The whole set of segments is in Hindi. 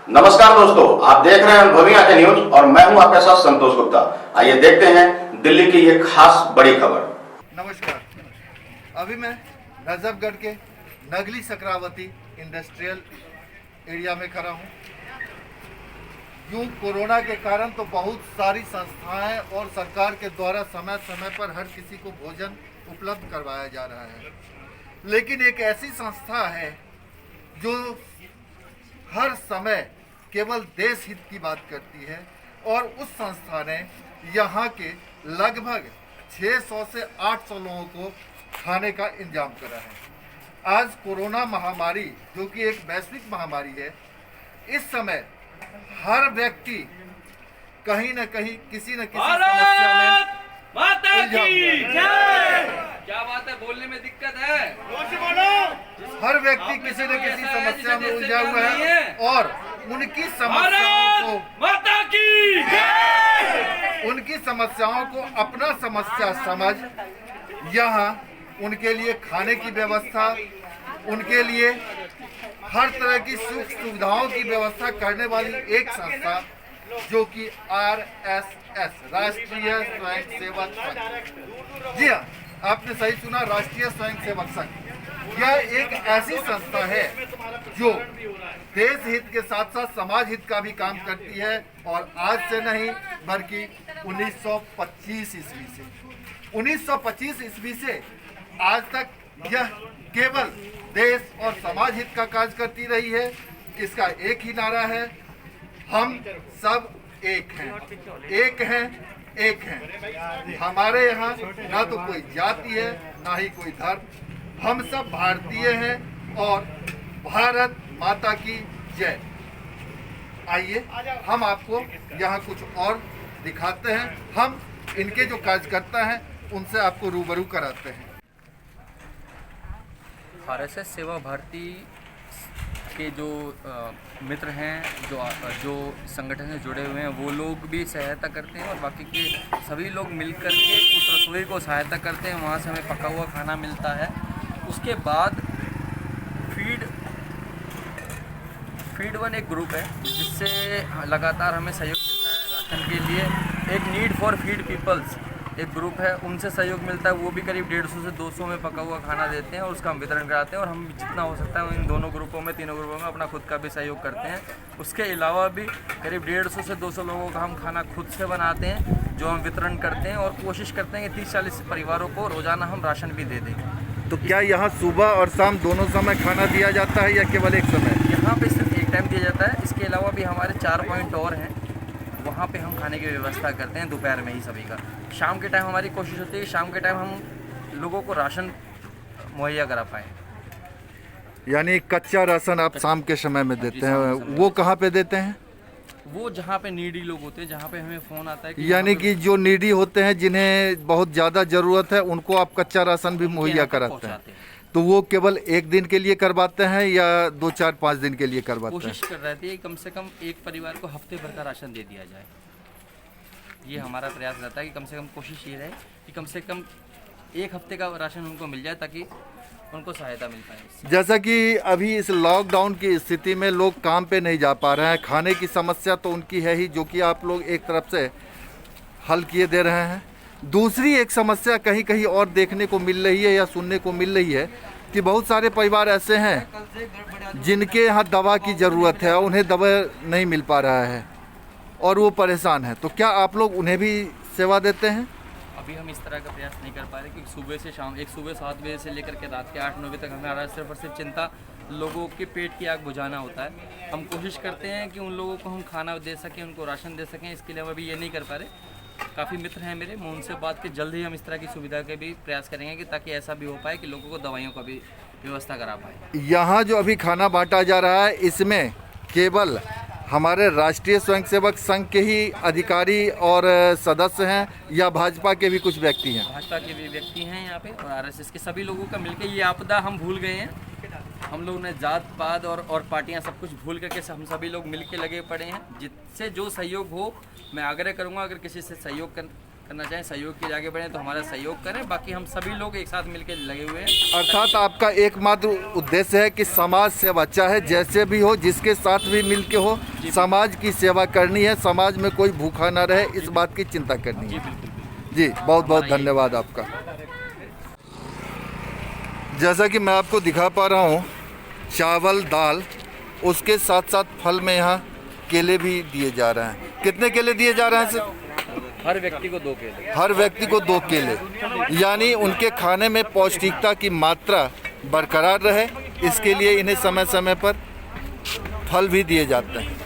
नमस्कार दोस्तों, आप देख रहे हैं भूमि आते न्यूज और मैं हूं आपके साथ संतोष गुप्ता। आइए देखते हैं दिल्ली की ये खास बड़ी खबर। नमस्कार, अभी मैं नजफगढ़ के नगली सक्रावती इंडस्ट्रियल एरिया में खड़ा हूं। यूं कोरोना के कारण तो बहुत सारी संस्थाएं और सरकार के द्वारा समय समय पर हर किसी को भोजन उपलब्ध करवाया जा रहा है, लेकिन एक ऐसी संस्था है जो हर समय केवल देश हित की बात करती है और उस संस्था ने यहाँ के लगभग 600 से 800 लोगों को खाने का इंतजाम करा है। आज कोरोना महामारी जो कि एक वैश्विक महामारी है, इस समय हर व्यक्ति कहीं न कहीं किसी न किसी समस्या में माता की जय। क्या बात है, बोलने में दिक्कत है? हर व्यक्ति किसी न किसी समस्या में उलझा हुआ है और उनकी समस्याओं को माता की जय। उनकी समस्याओं को अपना समस्या समझ यहाँ उनके लिए खाने की व्यवस्था, उनके लिए हर तरह की सुख सुविधाओं की व्यवस्था करने वाली एक संस्था जो कि RSS राष्ट्रीय स्वयंसेवक संघ। जी हाँ, आपने सही सुना, राष्ट्रीय स्वयंसेवक संघ। यह एक ऐसी संस्था है जो देश हित के साथ साथ समाज हित का भी काम करती है और आज से नहीं बल्कि 1925 ईस्वी से आज तक यह केवल देश और समाज हित का कार्य करती रही है। इसका एक ही नारा है, हम सब एक हैं, एक हैं, एक हैं। हमारे यहाँ ना तो कोई जाति है ना ही कोई धर्म, हम सब भारतीय हैं और भारत माता की जय। आइए हम आपको यहाँ कुछ और दिखाते हैं, हम इनके जो कार्यकर्ता हैं उनसे आपको रूबरू कराते हैं। RSS सेवा भारती के जो मित्र हैं, जो संगठन से जुड़े हुए हैं, वो लोग भी सहायता करते हैं और बाकी के सभी लोग मिलकर के उस रसोई को सहायता करते हैं। वहाँ से हमें पका हुआ खाना मिलता है। उसके बाद फीड वन एक ग्रुप है जिससे लगातार हमें सहयोग मिलता है राशन के लिए। एक नीड फॉर फीड पीपल्स एक ग्रुप है, उनसे सहयोग मिलता है। वो भी करीब 150 से 200 में पका हुआ खाना देते हैं और उसका हम वितरण कराते हैं। और हम जितना हो सकता है इन दोनों ग्रुपों में, तीनों ग्रुपों में अपना खुद का भी सहयोग करते हैं। उसके अलावा भी करीब 150 से 200 लोगों का हम खाना खुद से बनाते हैं जो हम वितरण करते हैं और कोशिश करते हैं कि 30-40 परिवारों को रोज़ाना हम राशन भी दे दें। तो क्या यहाँ सुबह और शाम दोनों समय खाना दिया जाता है या केवल एक समय? यहाँ पे सिर्फ एक टाइम दिया जाता है। इसके अलावा भी हमारे 4 पॉइंट और हैं, वहाँ पे हम खाने की व्यवस्था करते हैं दोपहर में ही सभी का। शाम के टाइम हमारी कोशिश होती है शाम के टाइम हम लोगों को राशन मुहैया करा पाएँ। यानी कच्चा राशन आप शाम के समय में देते हैं, वो कहाँ पे देते हैं? वो जहाँ पे नीडी लोग होते हैं, जहाँ पे हमें फ़ोन आता है कि यानी कि जो नीडी होते हैं, जिन्हें बहुत ज़्यादा ज़रूरत है, उनको आप कच्चा राशन भी मुहैया कराते हैं। तो वो केवल एक दिन के लिए करवाते हैं या 2, 4, 5 दिन के लिए करवाते हैं? कोशिश कर रहे थे कम से कम एक परिवार को हफ्ते भर का राशन दे दिया जाए। ये हमारा प्रयास रहता है कि कम से कम कोशिश ये रहे कि कम से कम एक हफ्ते का राशन उनको मिल जाए ताकि उनको सहायता मिल पाए। जैसा कि अभी इस लॉकडाउन की स्थिति में लोग काम पे नहीं जा पा रहे हैं, खाने की समस्या तो उनकी है ही, जो कि आप लोग एक तरफ से हल किए दे रहे हैं। दूसरी एक समस्या कहीं कहीं और देखने को मिल रही है या सुनने को मिल रही है कि बहुत सारे परिवार ऐसे हैं जिनके यहाँ दवा की ज़रूरत है, उन्हें दवा नहीं मिल पा रहा है और वो परेशान है। तो क्या आप लोग उन्हें भी सेवा देते हैं? अभी हम इस तरह का प्रयास नहीं कर पा रहे क्योंकि सुबह से शाम, एक सुबह 7 बजे से लेकर के रात के 8-9 बजे तक हमारा सिर्फ और सिर्फ चिंता लोगों के पेट की आग बुझाना होता है। हम कोशिश करते हैं कि उन लोगों को हम खाना दे सकें, उनको राशन दे सकें। इसके लिए हम अभी ये नहीं कर पा रहे। काफ़ी मित्र हैं मेरे, मैं उनसे बात के जल्द ही हम इस तरह की सुविधा के भी प्रयास करेंगे कि ताकि ऐसा भी हो पाए कि लोगों को दवाइयों का भी व्यवस्था करा पाए। यहाँ जो अभी खाना बांटा जा रहा है, इसमें केवल हमारे राष्ट्रीय स्वयंसेवक संघ के ही अधिकारी और सदस्य हैं या भाजपा के भी कुछ व्यक्ति हैं? भाजपा के भी व्यक्ति हैं यहाँ पे और RSS के सभी लोगों का मिलकर ये आपदा हम भूल गए हैं। हम लोग ने जात पात और पार्टियां सब कुछ भूल करके हम सभी लोग मिल के लगे पड़े हैं। जिससे जो सहयोग हो, मैं आग्रह करूँगा अगर किसी से सहयोग करना चाहें, सहयोग के आगे बढ़ें तो हमारा सहयोग करें। बाकी हम सभी लोग एक साथ मिलकर लगे हुए हैं। अर्थात आपका एकमात्र उद्देश्य है कि समाज सेवा, चाहे जैसे भी हो, जिसके साथ भी मिल के हो, समाज की सेवा करनी है, समाज में कोई भूखा ना रहे, इस बात की चिंता करनी है। जी, बहुत बहुत धन्यवाद आपका। जैसा कि मैं आपको दिखा पा रहा हूँ, चावल, दाल, उसके साथ साथ फल में यहाँ केले भी दिए जा रहे हैं। कितने केले दिए जा रहे हैं सर? हर व्यक्ति को 2 केले। हर व्यक्ति को 2 केले, यानी उनके खाने में पौष्टिकता की मात्रा बरकरार रहे, इसके लिए इन्हें समय समय पर फल भी दिए जाते हैं।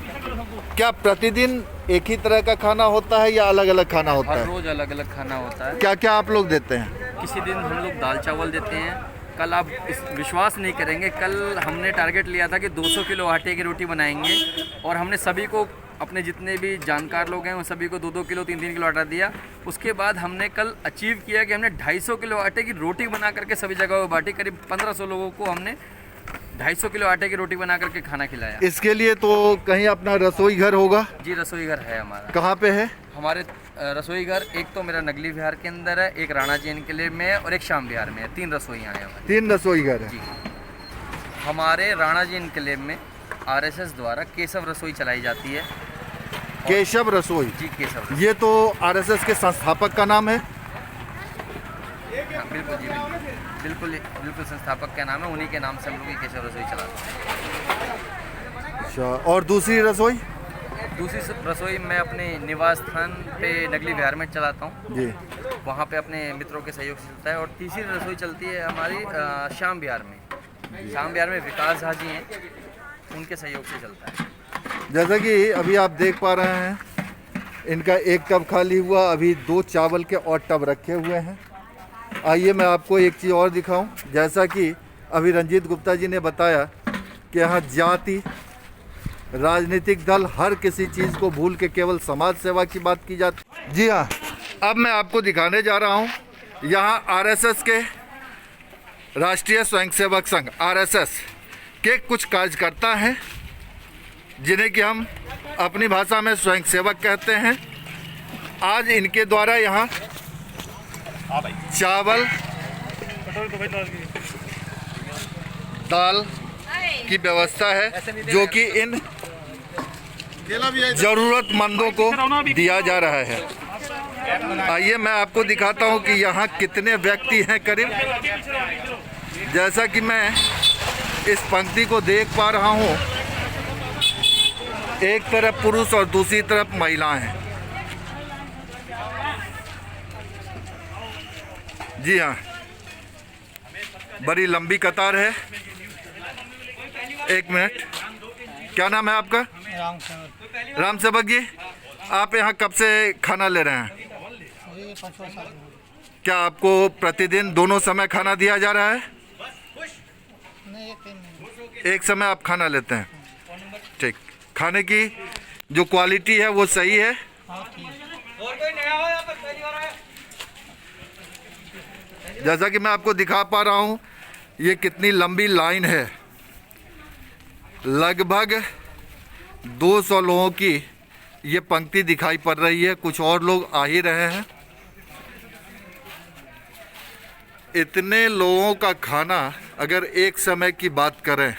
क्या प्रतिदिन एक ही तरह का खाना होता है या अलग अलग खाना होता हर है? रोज अलग अलग खाना होता है। क्या क्या आप लोग देते हैं? किसी दिन हम लोग दाल चावल देते हैं। कल आप विश्वास नहीं करेंगे, कल हमने टारगेट लिया था कि 200 किलो आटे की रोटी बनाएंगे और हमने सभी को, अपने जितने भी जानकार लोग हैं उन सभी को 2-2 किलो 3-3 किलो आटा दिया। उसके बाद हमने कल अचीव किया कि हमने 250 किलो आटे की रोटी बना करके सभी जगहों पर बांटी। करीब 1500 लोगों को हमने 250 किलो आटे की रोटी बना करके खाना खिलाया। इसके लिए तो कहीं अपना रसोई घर होगा? जी, रसोई घर है हमारा। कहाँ पे है? हमारे रसोई घर एक तो मेरा नगली विहार के अंदर है, एक राणा जी किले में है और एक शाम विहार में है। 3 रसोइयाँ हैं हमारी। 3 रसोई घर है। जी, हमारे राणा जी किले में आरएसएस द्वारा केशव रसोई चलाई जाती है। केशव रसोई? जी, केशव रसोई। ये तो आरएसएस के संस्थापक का नाम है? हाँ, बिल्कुल जी, बिल्कुल संस्थापक का नाम है। उन्हीं के नाम से हम लोग ये केशव रसोई चलाते हैं। अच्छा, और दूसरी रसोई? दूसरी रसोई मैं अपने निवास स्थान पे नगली विहार में चलाता हूँ जी, वहाँ पे अपने मित्रों के सहयोग से चलता है। और तीसरी रसोई चलती है हमारी शाम विहार में। शाम विहार में विकास झा जी हैं, उनके सहयोग से चलता है। जैसा कि अभी आप देख पा रहे हैं, इनका एक टब खाली हुआ, अभी 2 चावल के और टब रखे हुए हैं। आइए मैं आपको एक चीज़ और दिखाऊं। जैसा कि अभी रंजीत गुप्ता जी ने बताया कि यहाँ जाति, राजनीतिक दल, हर किसी चीज़ को भूल के केवल समाज सेवा की बात की जाती। जी हाँ, अब मैं आपको दिखाने जा रहा हूँ, यहाँ आरएसएस के राष्ट्रीय स्वयंसेवक संघ आरएसएस के कुछ कार्यकर्ता हैं, जिन्हें कि हम अपनी भाषा में स्वयंसेवक कहते हैं। आज इनके द्वारा यहाँ चावल, दाल की व्यवस्था है, जो कि इन जरूरतमंदों को दिया जा रहा है। आइए मैं आपको दिखाता हूं कि यहाँ कितने व्यक्ति हैं करीब। जैसा कि मैं इस पंक्ति को देख पा रहा हूं, एक तरफ पुरुष और दूसरी तरफ महिलाएं हैं। जी हाँ, बड़ी लंबी कतार है। एक मिनट, क्या नाम है आपका? राम सेवक जी, आप यहाँ कब से खाना ले रहे हैं? क्या आपको प्रतिदिन दोनों समय खाना दिया जा रहा है? एक समय आप खाना लेते हैं। ठीक, खाने की जो क्वालिटी है वो सही है? जैसा कि मैं आपको दिखा पा रहा हूँ, ये कितनी लंबी लाइन है। लगभग 200 लोगों की ये पंक्ति दिखाई पड़ रही है। कुछ और लोग आ ही रहे हैं। इतने लोगों का खाना अगर एक समय की बात करें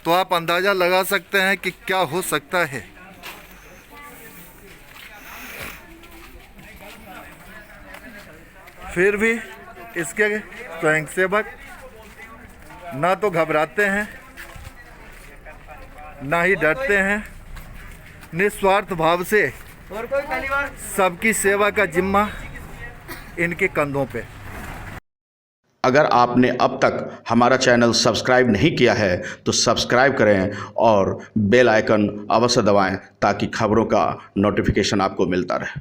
तो आप अंदाज़ा लगा सकते हैं कि क्या हो सकता है। फिर भी इसके स्वयंसेवक ना तो घबराते हैं, ना ही डरते हैं। निस्वार्थ भाव से सबकी सेवा का जिम्मा इनके कंधों पे। अगर आपने अब तक हमारा चैनल सब्सक्राइब नहीं किया है तो सब्सक्राइब करें और बेल आइकन अवश्य दबाएं ताकि खबरों का नोटिफिकेशन आपको मिलता रहे।